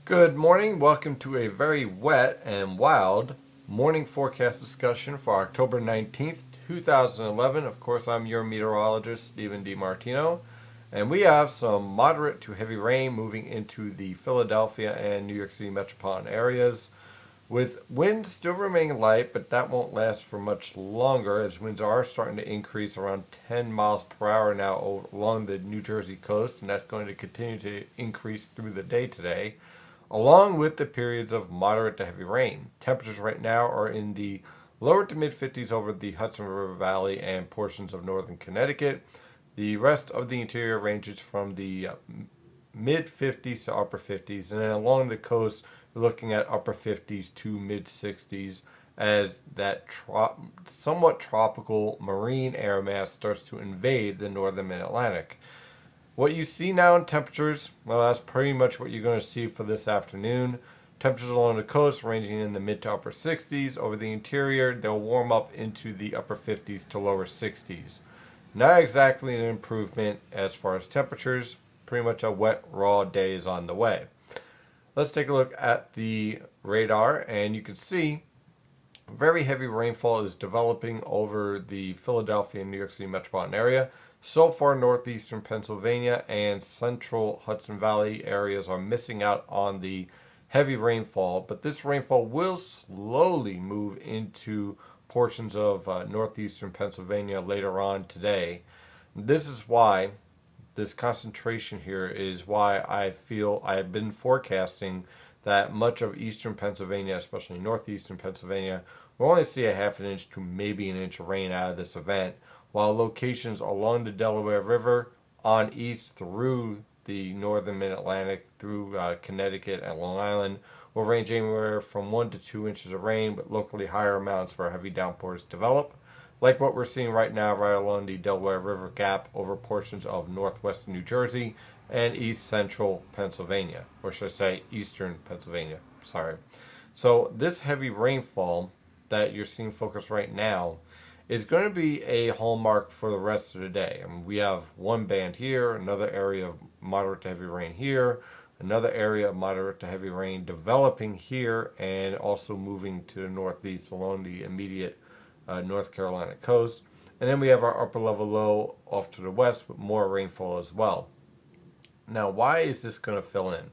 Good morning. Welcome to a very wet and wild morning forecast discussion for October 19th, 2011. Of course, I'm your meteorologist, Stephen DiMartino, and we have some moderate to heavy rain moving into the Philadelphia and New York City metropolitan areas, with winds still remaining light, but that won't last for much longer as winds are starting to increase around 10 miles per hour now along the New Jersey coast, and that's going to continue to increase through the day today, along with the periods of moderate to heavy rain. Temperatures right now are in the lower to mid 50s over the Hudson River Valley and portions of northern Connecticut. The rest of the interior ranges from the mid 50s to upper 50s, and then along the coast, we're looking at upper 50s to mid 60s as that somewhat tropical marine air mass starts to invade the northern mid-Atlantic. What you see now in temperatures, well, that's pretty much what you're going to see for this afternoon. Temperatures along the coast ranging in the mid to upper 60s. Over the interior, they'll warm up into the upper 50s to lower 60s. Not exactly an improvement as far as temperatures. Pretty much a wet, raw day is on the way. Let's take a look at the radar, and you can see very heavy rainfall is developing over the Philadelphia and New York City metropolitan area. So far, northeastern Pennsylvania and central Hudson Valley areas are missing out on the heavy rainfall, but this rainfall will slowly move into portions of northeastern Pennsylvania later on today. This is why this concentration here is why I feel I have been forecasting that much of eastern Pennsylvania, especially northeastern Pennsylvania, will only see a half an inch to maybe an inch of rain out of this event, while locations along the Delaware River on east through the northern mid-Atlantic, through Connecticut and Long Island, will range anywhere from 1 to 2 inches of rain, but locally higher amounts where heavy downpours develop, like what we're seeing right now right along the Delaware River Gap over portions of northwestern New Jersey and east central Pennsylvania, or should I say eastern Pennsylvania, sorry. So this heavy rainfall that you're seeing focus right now is going to be a hallmark for the rest of the day. I mean, we have one band here, another area of moderate to heavy rain here, another area of moderate to heavy rain developing here, and also moving to the northeast along the immediate North Carolina coast. And then we have our upper level low off to the west with more rainfall as well. Now, why is this going to fill in?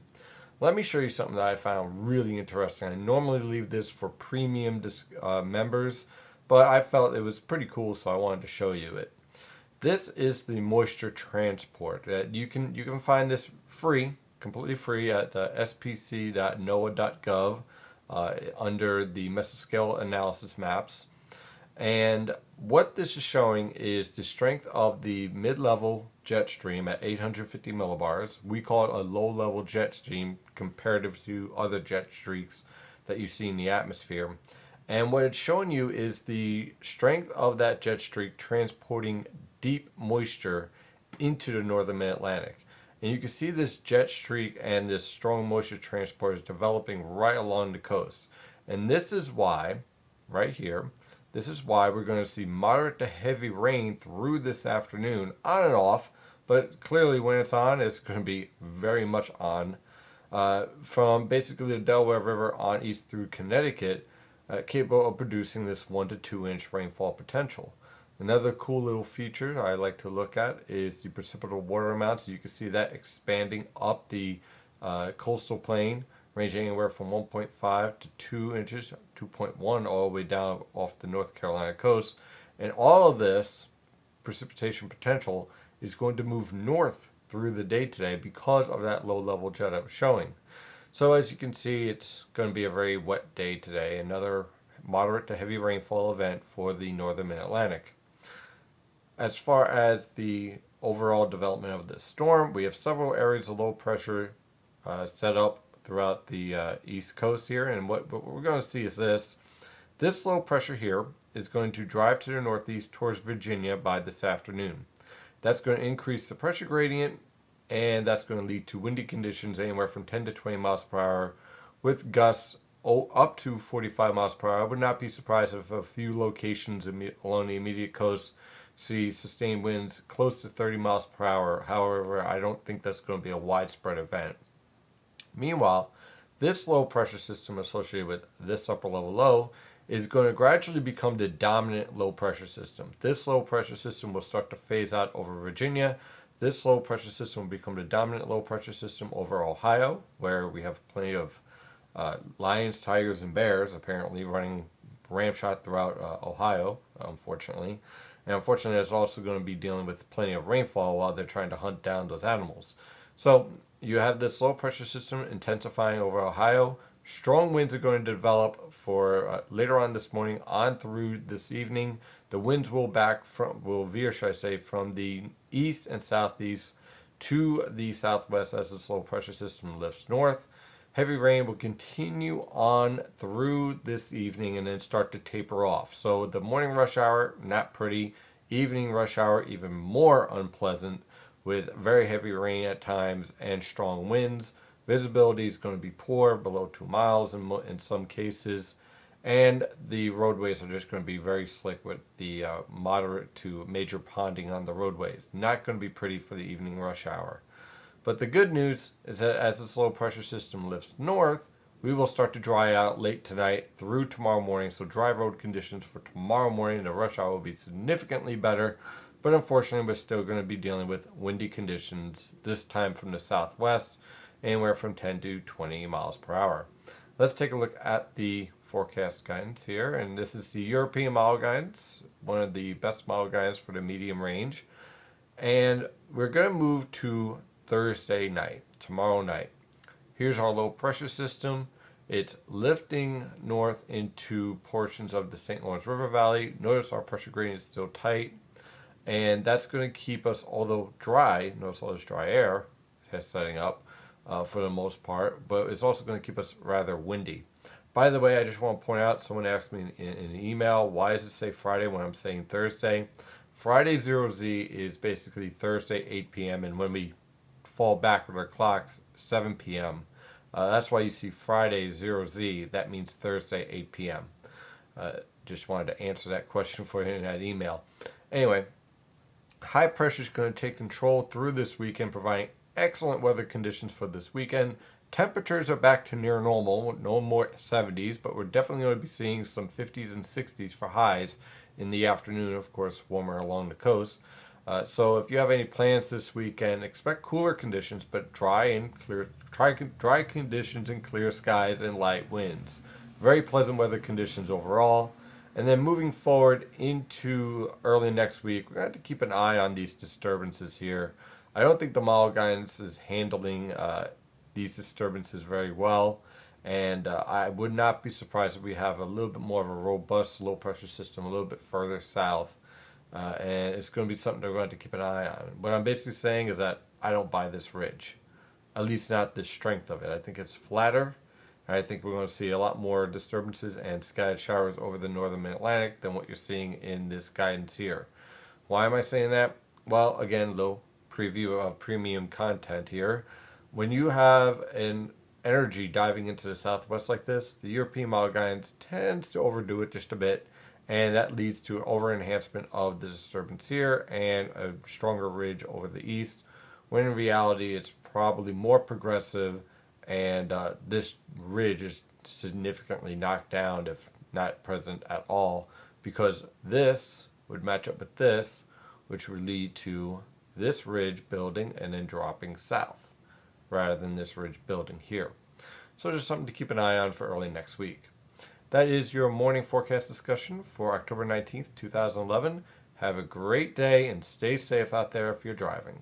Let me show you something that I found really interesting. I normally leave this for premium members, but I felt it was pretty cool, so I wanted to show you it. This is the moisture transport. You can find this free, completely free at spc.noaa.gov under the mesoscale analysis maps. And what this is showing is the strength of the mid-level jet stream at 850 millibars. We call it a low-level jet stream comparative to other jet streaks that you see in the atmosphere. And what it's showing you is the strength of that jet streak transporting deep moisture into the northern mid-Atlantic. And you can see this jet streak and this strong moisture transport is developing right along the coast. And this is why, right here, this is why we're going to see moderate to heavy rain through this afternoon, on and off, but clearly when it's on, it's going to be very much on, from basically the Delaware River on east through Connecticut, capable of producing this 1 to 2 inch rainfall potential. Another cool little feature I like to look at is the precipitable water amounts. You can see that expanding up the coastal plain, ranging anywhere from 1.5 to 2 inches, 2.1 all the way down off the North Carolina coast. And all of this precipitation potential is going to move north through the day today because of that low-level jet I was showing. So as you can see, it's going to be a very wet day today. Another moderate to heavy rainfall event for the northern mid-Atlantic. As far as the overall development of this storm, we have several areas of low pressure set up throughout the east coast here, and what we're going to see is this low pressure here is going to drive to the northeast towards Virginia by this afternoon. That's going to increase the pressure gradient, and that's going to lead to windy conditions anywhere from 10 to 20 miles per hour with gusts up to 45 miles per hour. I would not be surprised if a few locations along the immediate coast see sustained winds close to 30 miles per hour. However, I don't think that's going to be a widespread event. Meanwhile, This low pressure system associated with this upper level low is going to gradually become the dominant low pressure system. This low pressure system will start to phase out over Virginia. This low pressure system will become the dominant low pressure system over Ohio, where we have plenty of lions, tigers, and bears apparently running ramshot throughout Ohio, unfortunately. And unfortunately, it's also going to be dealing with plenty of rainfall while they're trying to hunt down those animals. So you have this low pressure system intensifying over Ohio. Strong winds are going to develop for later on this morning on through this evening. The winds will veer, should I say, from the east and southeast to the southwest as this low pressure system lifts north. Heavy rain will continue on through this evening and then start to taper off. So the morning rush hour, not pretty. Evening rush hour, even more unpleasant, with very heavy rain at times and strong winds. Visibility is going to be poor, below 2 miles in some cases. And the roadways are just going to be very slick with the moderate to major ponding on the roadways. Not going to be pretty for the evening rush hour. But the good news is that as this low pressure system lifts north, we will start to dry out late tonight through tomorrow morning. So dry road conditions for tomorrow morning, the rush hour will be significantly better. But unfortunately, we're still going to be dealing with windy conditions, this time from the southwest, anywhere from 10 to 20 miles per hour. Let's take a look at the forecast guidance here. And this is the European model guidance, one of the best model guidance for the medium range. And we're going to move to Thursday night, tomorrow night. Here's our low pressure system. It's lifting north into portions of the St. Lawrence River Valley. Notice our pressure gradient is still tight. And that's going to keep us, although dry, notice all this dry air setting up for the most part, but it's also going to keep us rather windy. By the way, I just want to point out, someone asked me in an email, why does it say Friday when I'm saying Thursday? Friday 0Z is basically Thursday 8 p.m. and when we fall back with our clocks 7 p.m. That's why you see Friday 0Z. That means Thursday 8 p.m. Just wanted to answer that question for you in that email. Anyway, high pressure is going to take control through this weekend, providing excellent weather conditions for this weekend. Temperatures are back to near normal, no more 70s, but we're definitely going to be seeing some 50s and 60s for highs in the afternoon, of course, warmer along the coast. So if you have any plans this weekend, expect cooler conditions, but dry conditions and clear skies and light winds. Very pleasant weather conditions overall. And then moving forward into early next week, we're going to have to keep an eye on these disturbances here. I don't think the model guidance is handling these disturbances very well. And I would not be surprised if we have a little bit more of a robust low pressure system a little bit further south. And it's going to be something we're going to keep an eye on. What I'm basically saying is that I don't buy this ridge, at least not the strength of it. I think it's flatter. And I think we're going to see a lot more disturbances and scattered showers over the northern Mid-Atlantic than what you're seeing in this guidance here. Why am I saying that? Well, again, low preview of premium content here. When you have an energy diving into the southwest like this, the European model guidance tends to overdo it just a bit. And that leads to over enhancement of the disturbance here and a stronger ridge over the east, when in reality it's probably more progressive and this ridge is significantly knocked down, if not present at all, because this would match up with this, which would lead to this ridge building and then dropping south, rather than this ridge building here. So just something to keep an eye on for early next week. That is your morning forecast discussion for October 19th, 2011. Have a great day and stay safe out there if you're driving.